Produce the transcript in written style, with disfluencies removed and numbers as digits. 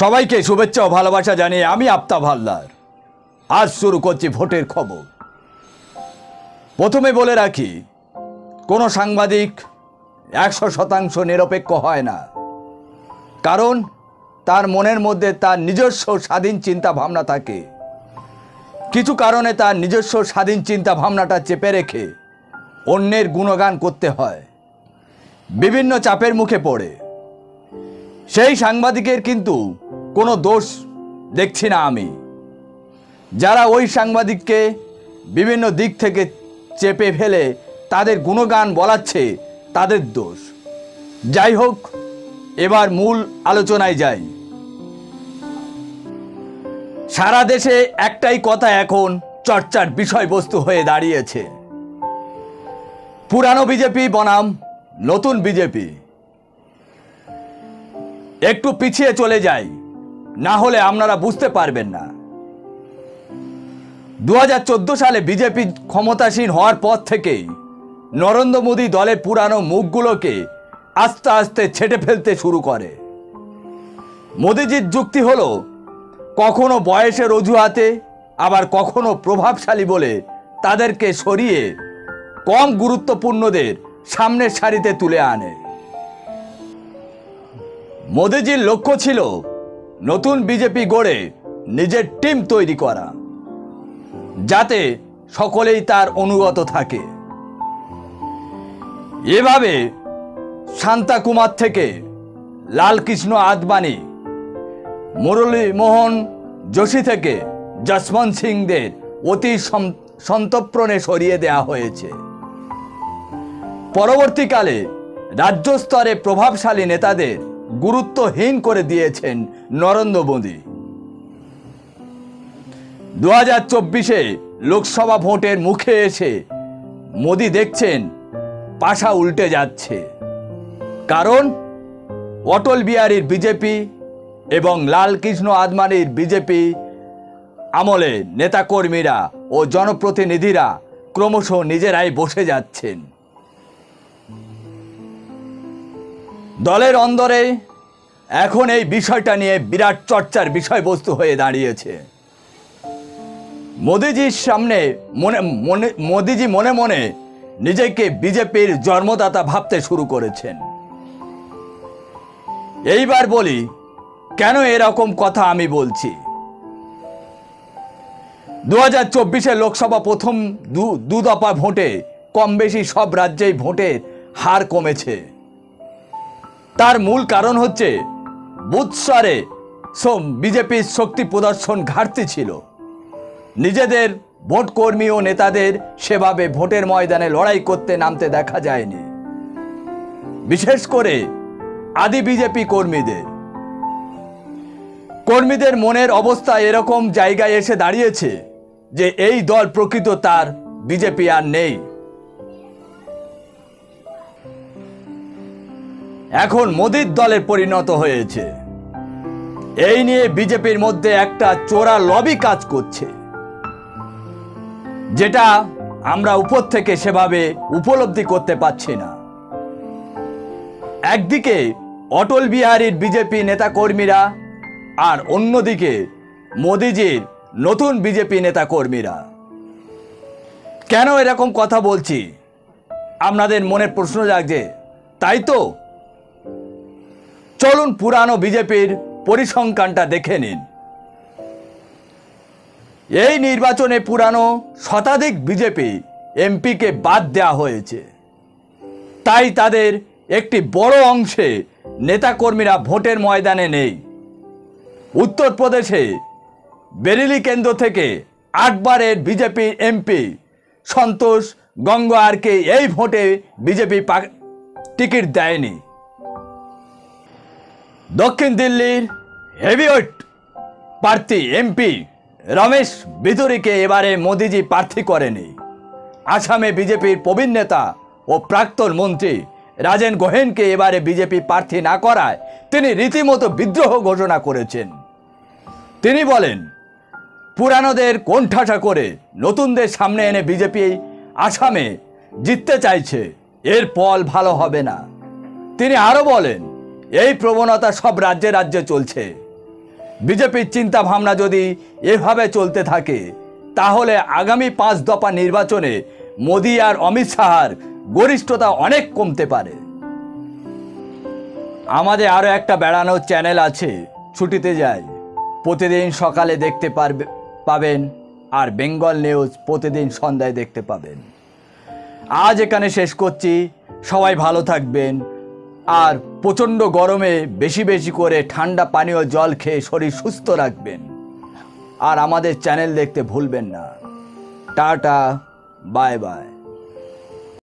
সবাইকে শুভেচ্ছা ও ভালোবাসা জানিয়ে আমি আফতাব হালদার আজ শুরু করছি ভোটের খবর। প্রথমে বলে রাখি, কোনো সাংবাদিক 100% নিরপেক্ষ হয় না, কারণ তার মনের মধ্যে তার নিজস্ব স্বাধীন চিন্তা ভাবনা থাকে। কিছু কারণে তার নিজস্ব স্বাধীন চিন্তা ভাবনাটা চেপে রেখে অন্যের গুণগান করতে হয়, বিভিন্ন চাপের মুখে পড়ে। সেই সাংবাদিকের কিন্তু কোনো দোষ দেখছি না আমি। যারা ওই সাংবাদিককে বিভিন্ন দিক থেকে চেপে ফেলে তাদের গুণগান বলাচ্ছে, তাদের দোষ। যাই হোক, এবার মূল আলোচনায় যাই। সারা দেশে একটাই কথা এখন চর্চার বিষয়বস্তু হয়ে দাঁড়িয়েছে, পুরানো বিজেপি বনাম নতুন বিজেপি। একটু পিছিয়ে চলে যাই, না হলে আপনারা বুঝতে পারবেন না। 2014 সালে বিজেপি ক্ষমতাসীন হওয়ার পর থেকেই নরেন্দ্র মোদী দলের পুরানো মুখগুলোকে আস্তে আস্তে ছেঁটে ফেলতে শুরু করে। মোদীজির যুক্তি হলো, কখনো বয়সের অজুহাতে, আবার কখনো প্রভাবশালী বলে তাদেরকে সরিয়ে কম গুরুত্বপূর্ণদের সামনের সারিতে তুলে আনে। মোদীজির লক্ষ্য ছিল নতুন বিজেপি গড়ে নিজের টিম তৈরি করা, যাতে সকলেই তার অনুগত থাকে। এভাবে শান্তা কুমার থেকে লালকৃষ্ণ আদবানি, মুরলী মোহন যোশী থেকে যশবন্ত সিংদের অতি সন্তর্পণে সরিয়ে দেওয়া হয়েছে। পরবর্তীকালে রাজ্য স্তরে প্রভাবশালী নেতাদের গুরুত্বহীন করে দিয়েছেন নরেন্দ্র মোদী। 2024-এ লোকসভা ভোটের মুখে এসে মোদী দেখছেন পাশা উল্টে যাচ্ছে, কারণ অটল বিহারীর বিজেপি এবং লালকৃষ্ণ আদবানির বিজেপি আমলে নেতাকর্মীরা ও জনপ্রতিনিধিরা ক্রমশ নিজেরাই বসে যাচ্ছেন। দলের অন্দরে এখন এই বিষয়টা নিয়ে বিরাট চর্চার বিষয়বস্তু হয়ে দাঁড়িয়েছে। মোদীজির সামনে মোদীজি মনে মনে নিজেকে বিজেপির জন্মদাতা ভাবতে শুরু করেছেন। এইবার বলি, কেন এরকম কথা আমি বলছি। 2024-এ লোকসভা প্রথম দু দফা ভোটে কম বেশি সব রাজ্যেই ভোটের হার কমেছে। তার মূল কারণ হচ্ছে বুথ স্তরে বিজেপির শক্তি প্রদর্শন ঘাটতি ছিল। নিজেদের ভোট কর্মী ও নেতাদের সেভাবে ভোটের ময়দানে লড়াই করতে নামতে দেখা যায়নি, বিশেষ করে আদি বিজেপি কর্মীদের মনের অবস্থা এরকম জায়গায় এসে দাঁড়িয়েছে যে এই দল প্রকৃত তার বিজেপি আর নেই। এখন মোদীর দলের পরিণত হয়েছে। এই নিয়ে বিজেপির মধ্যে একটা চোরা লবি কাজ করছে, যেটা আমরা উপর থেকে সেভাবে উপলব্ধি করতে পারছি না। একদিকে অটল বিহারীর বিজেপি নেতাকর্মীরা, আর অন্যদিকে মোদীজির নতুন বিজেপি নেতাকর্মীরা। কেন এরকম কথা বলছি আপনাদের মনে প্রশ্ন জাগছে, তাই তো? চলুন পুরানো বিজেপির পরিসংখ্যানটা দেখে নিন। এই নির্বাচনে পুরানো শতাধিক বিজেপি এমপিকে বাদ দেওয়া হয়েছে, তাই তাদের একটি বড় অংশে নেতাকর্মীরা ভোটের ময়দানে নেই। উত্তরপ্রদেশে বেরেলি কেন্দ্র থেকে 8 বারের বিজেপি এমপি সন্তোষ গঙ্গোয়ারকে এই ভোটে বিজেপি টিকিট দেয়নি। দক্ষিণ দিল্লির হেভিওয়েট প্রার্থী এমপি রমেশ বিধুরিকে এবারে মোদীজি প্রার্থী করেনি। আসামে বিজেপির প্রবীণ নেতা ও প্রাক্তন মন্ত্রী রাজেন গোহেনকে এবারে বিজেপি প্রার্থী না করায় তিনি রীতিমতো বিদ্রোহ ঘোষণা করেছেন। তিনি বলেন, পুরানোদের কোণঠাসা করে নতুনদের সামনে এনে বিজেপি আসামে জিততে চাইছে, এর ফল ভালো হবে না। তিনি আরো বলেন, এই প্রবণতা সব রাজ্যে রাজ্যে চলছে। বিজেপির চিন্তা ভাবনা যদি এভাবে চলতে থাকে তাহলে আগামী 5 দফা নির্বাচনে মোদি আর অমিত শাহর গরিষ্ঠতা অনেক কমতে পারে। আমাদের আরও একটা বেড়ানোর চ্যানেল আছে, ছুটিতে যাই, প্রতিদিন সকালে দেখতে পাবেন, আর বেঙ্গল নিউজ প্রতিদিন সন্ধ্যায় দেখতে পাবেন। আজ এখানে শেষ করছি, সবাই ভালো থাকবেন, আর প্রচণ্ড গরমে বেশি বেশি করে ঠান্ডা পানীয় জল খেয়ে শরীর সুস্থ রাখবেন, আর আমাদের চ্যানেল দেখতে ভুলবেন না। Tata, bye bye.